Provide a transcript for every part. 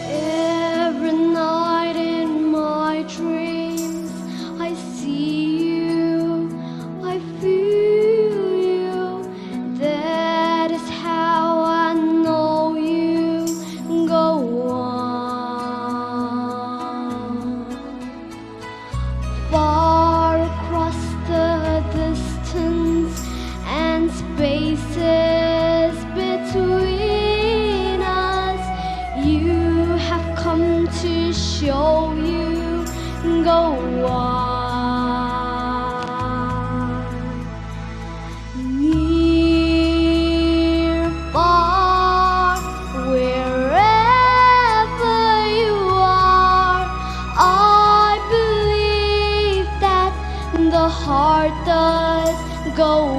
Every night in my dreams, I see you, I feel you. That is how I know you. Go on. Far across the distance and spaces between us, you have come to show you. Go on. Near, far, wherever you are, I believe that the heart does go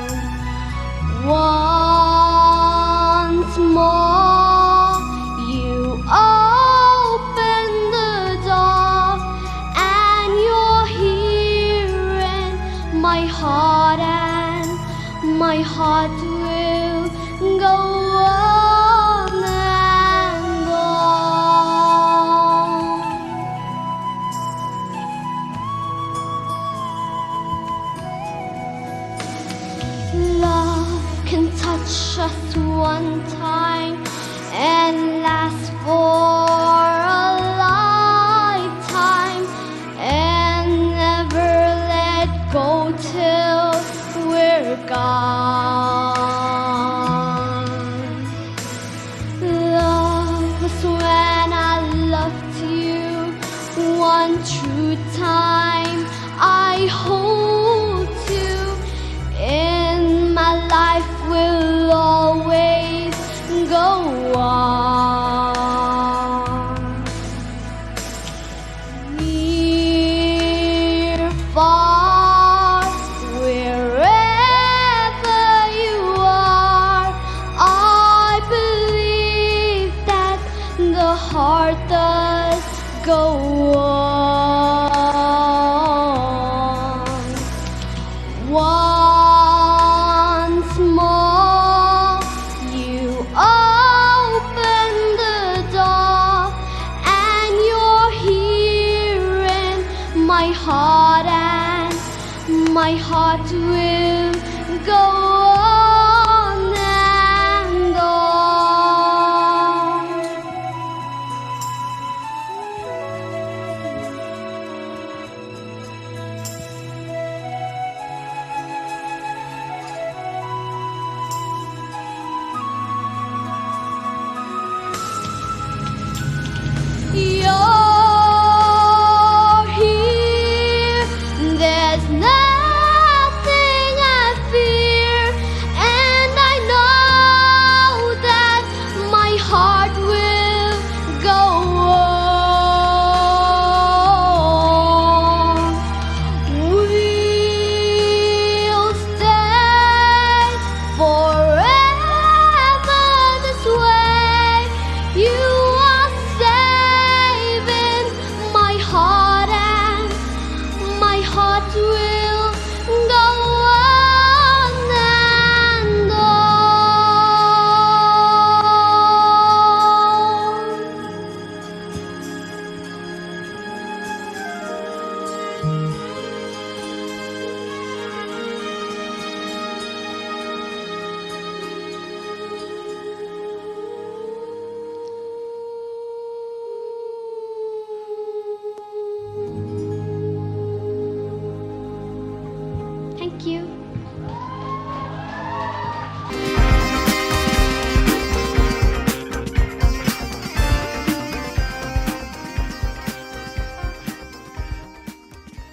on. Once more, you open the door, and you're here in my heart, and my heart will go on and on. Love can touch us one time and last for a lifetime, and never let go till we're gone. Love was when I loved you one true time. I hold you in my life, will always go on. Near, far, wherever you are, I believe that the heart does go on. Once more, you open the door, and you're here in my heart, and my heart will